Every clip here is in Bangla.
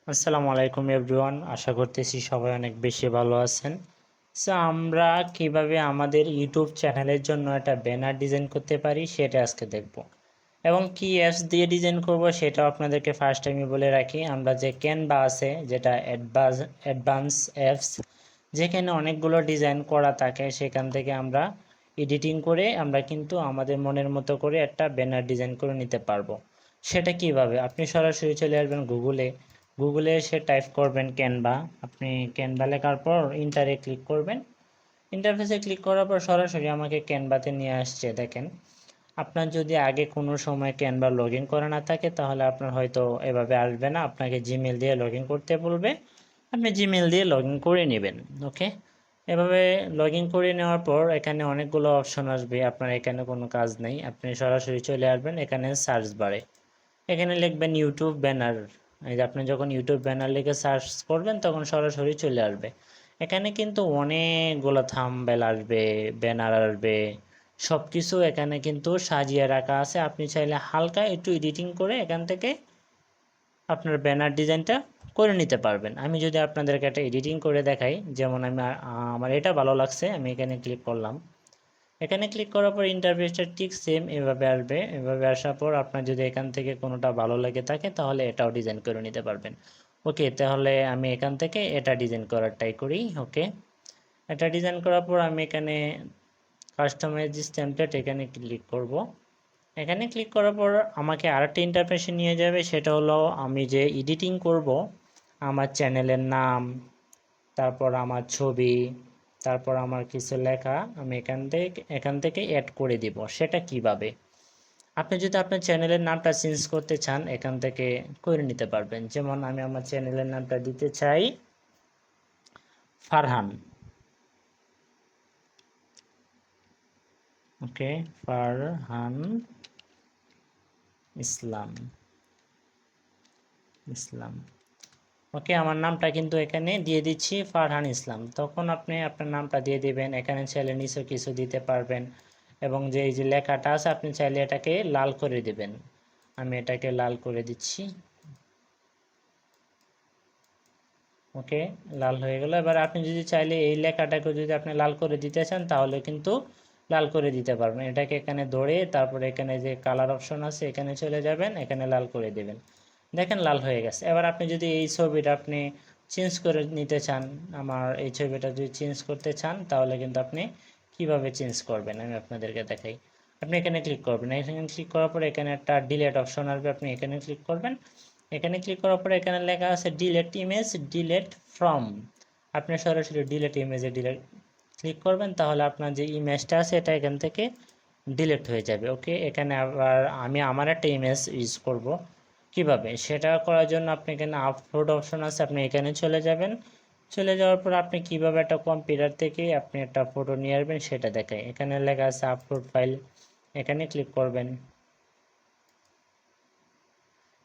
আসসালামু আলাইকুম এভরিওয়ান, আশা করতেছি সবাই অনেক বেশি ভালো আছেন। সো আমরা কিভাবে আমাদের ইউটিউব চ্যানেলের জন্য একটা ব্যানার ডিজাইন করতে পারি সেটা আজকে দেখব, এবং কি অ্যাপস দিয়ে ডিজাইন করব সেটাও আপনাদেরকে ফার্স্ট আমি বলে রাখি। আমরা যে ক্যানভা আছে, যেটা অ্যাডভান্স অ্যাপস, যেখানে অনেকগুলো ডিজাইন করা থাকে, সেখান থেকে আমরা এডিটিং করে আমরা কিন্তু আমাদের মনের মতো করে একটা ব্যানার ডিজাইন করে নিতে পারবো। সেটা কিভাবে, আপনি সরাসরি চলে আসবেন গুগলে এসে টাইপ করবেন ক্যানভা। আপনি ক্যানভা লেখার পর ইন্টারে ক্লিক করবেন। ইন্টারফেসে ক্লিক করার পর সরাসরি আমাকে ক্যানভাতে নিয়ে আসছে। দেখেন, আপনার যদি আগে কোনো সময় ক্যানভা লগ ইন করা না থাকে তাহলে আপনার হয়তো এভাবে আসবে না, আপনাকে জিমেল দিয়ে লগ ইন করতে বলবে। আপনি জিমেল দিয়ে লগ ইন করে নেবেন। ওকে, এভাবে লগ ইন করে নেওয়ার পর এখানে অনেকগুলো অপশন আসবে। আপনার এখানে কোনো কাজ নেই, আপনি সরাসরি চলে আসবেন এখানে সার্চ বারে, এখানে লিখবেন ইউটিউব ব্যানার। এই যে আপনি যখন ইউটিউব ব্যানার লিখে সার্চ করবেন তখন সরাসরি চলে আসবে। এখানে কিন্তু অনেকগুলো থাম্বনেল আসবে, ব্যানার আসবে, সব কিছু এখানে কিন্তু সাজিয়ে রাখা আছে। আপনি চাইলে হালকা একটু এডিটিং করে এখান থেকে আপনার ব্যানার ডিজাইনটা করে নিতে পারবেন। আমি যদি আপনাদেরকে একটা এডিটিং করে দেখাই, যেমন আমার এটা ভালো লাগছে, আমি এখানে ক্লিক করলাম। এখানে ক্লিক করার পর ইন্টারফেসটা ঠিক সেম এভাবে আসবে। এভাবে আসার পর আপনার যদি এখান থেকে কোনোটা ভালো লেগে থাকে তাহলে এটাও ডিজাইন করে নিতে পারবেন। ওকে, তাহলে আমি এখান থেকে এটা ডিজাইন করার ট্রাই করি। ওকে, এটা ডিজাইন করার পর আমি এখানে কাস্টমাইজ দিস টেমপ্লেট এখানে ক্লিক করব। এখানে ক্লিক করার পর আমাকে আরেকটা ইন্টারফেসে নিয়ে যাবে, সেটা হলো আমি যে এডিটিং করব, আমার চ্যানেলের নাম, তারপর আমার ছবি, তারপর আমার কিছু লেখা আমি এখান থেকে অ্যাড করে দিব। সেটা কিভাবে, আপনি যদি আপনার চ্যানেলের নামটা চেঞ্জ করতে চান এখান থেকে করে নিতে পারবেন। যেমন আমি আমার চ্যানেলের নামটা দিতে চাই ফারহান। ওকে, ফারহান ইসলাম ইসলাম ওকে, আমার নামটা কিন্তু এখানে দিয়ে দিচ্ছি ফারহান ইসলাম। তখন আপনি আপনার নামটা দিয়ে দিবেন, এখানে চাইলে নিচে কিছু দিতে পারবেন, এবং যে এই যে লেখাটা আছে আপনি চাইলে এটাকে লাল করে দিবেন। আমি এটাকে লাল করে দিচ্ছি। ওকে, লাল হয়ে গেল। এবার আপনি যদি চাইলে এই লেখাটাকে যদি আপনি লাল করে দিতে চান তাহলে কিন্তু লাল করে দিতে পারবেন। এটাকে এখানে ধরে তারপরে এখানে যে কালার অপশন আছে এখানে চলে যাবেন, এখানে লাল করে দেবেন। দেখেন লাল হয়ে গেছে। এবার আপনি যদি এই ছবিটা আপনি চেঞ্জ করে নিতে চান, আমার এই ছবিটা যদি চেঞ্জ করতে চান তাহলে কিন্তু আপনি কিভাবে চেঞ্জ করবেন আমি আপনাদেরকে দেখাই। আপনি এখানে ক্লিক করবেন, এখানে ক্লিক করার পরে এখানে একটা ডিলেট অপশন আসবে, আপনি এখানে ক্লিক করবেন। এখানে ক্লিক করার পরে এখানে লেখা আছে ডিলেট ইমেজ, ডিলেট ফ্রম। আপনি সরাসরি ডিলেট ইমেজে ক্লিক করবেন, তাহলে আপনার যে ইমেজটা আছে এটা এখান থেকে ডিলেট হয়ে যাবে। ওকে, এখানে আবার আমি আমার একটা ইমেজ ইউজ করব। কিভাবে সেটা করার জন্য আপনি এখানে আপলোড অপশন আছে, আপনি এখানে চলে যাবেন। চলে যাওয়ার পর আপনি কিভাবে একটা কম্পিউটার থেকে আপনি একটা ফটো নিয়ে আসবেন সেটা দেখায়। এখানে লেখা আছে আপলোড ফাইল, এখানে ক্লিক করবেন।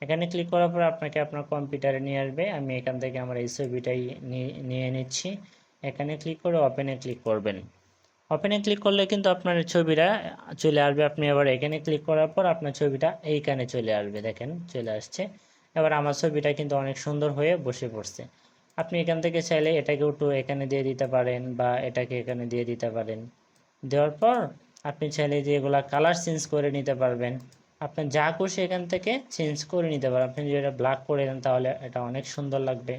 এখানে ক্লিক করার পর আপনাকে আপনার কম্পিউটারে নিয়ে আসবে। আমি এখান থেকে আমার এই ছবিটাই নিয়ে নিচ্ছি। এখানে ক্লিক করে ওপেনে ক্লিক করবেন। ওপেনে ক্লিক করলে কিন্তু আপনার ছবিটা চলে আসবে। আপনি এবার এখানে ক্লিক করার পর আপনার ছবিটা এইখানে চলে আসবে। দেখেন চলে আসছে। এবার আমার ছবিটা কিন্তু অনেক সুন্দর হয়ে বসে পড়ছে। আপনি এখান থেকে চাইলে এটাকে একটু এখানে দিয়ে দিতে পারেন বা এটাকে এখানে দিয়ে দিতে পারেন। দেওয়ার পর আপনি চাইলে যে এগুলা কালার চেঞ্জ করে নিতে পারবেন। আপনি যা খুশি এখান থেকে চেঞ্জ করে নিতে পারেন। আপনি যদি এটা ব্ল্যাক করে দেন তাহলে এটা অনেক সুন্দর লাগবে।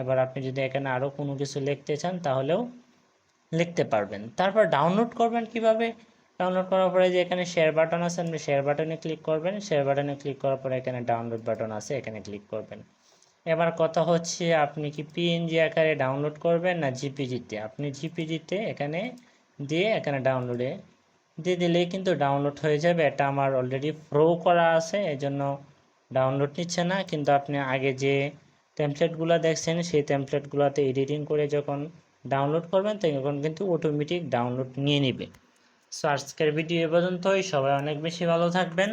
এবার আপনি যদি এখানে আরও কোনো কিছু লিখতে চান তাহলেও লিখতে পারবেন। তারপর ডাউনলোড করবেন কিভাবে, ডাউনলোড করার পরে যে এখানে শেয়ার বাটন আছে আপনি শেয়ার বাটনে ক্লিক করবেন। শেয়ার বাটনে ক্লিক করার পরে এখানে ডাউনলোড বাটন আছে, এখানে ক্লিক করবেন। এবার কথা হচ্ছে আপনি কি পিএনজি আকারে ডাউনলোড করবেন না জিপিজিতে। আপনি জিপিজিতে এখানে দিয়ে এখানে ডাউনলোডে দিয়ে দিলেই কিন্তু ডাউনলোড হয়ে যাবে। এটা আমার অলরেডি প্রো করা আছে এজন্য ডাউনলোড নিচ্ছে না, কিন্তু আপনি আগে যে টেমপ্লেটগুলো দেখছেন সেই টেমপ্লেটগুলোতে এডিটিং করে যখন ডাউনলোড করবেন তখন কিন্তু অটোমেটিক ডাউনলোড নিয়ে নেবে। সো আজকের ভিডিও এ পর্যন্তই। সবাই অনেক বেশি ভালো থাকবেন।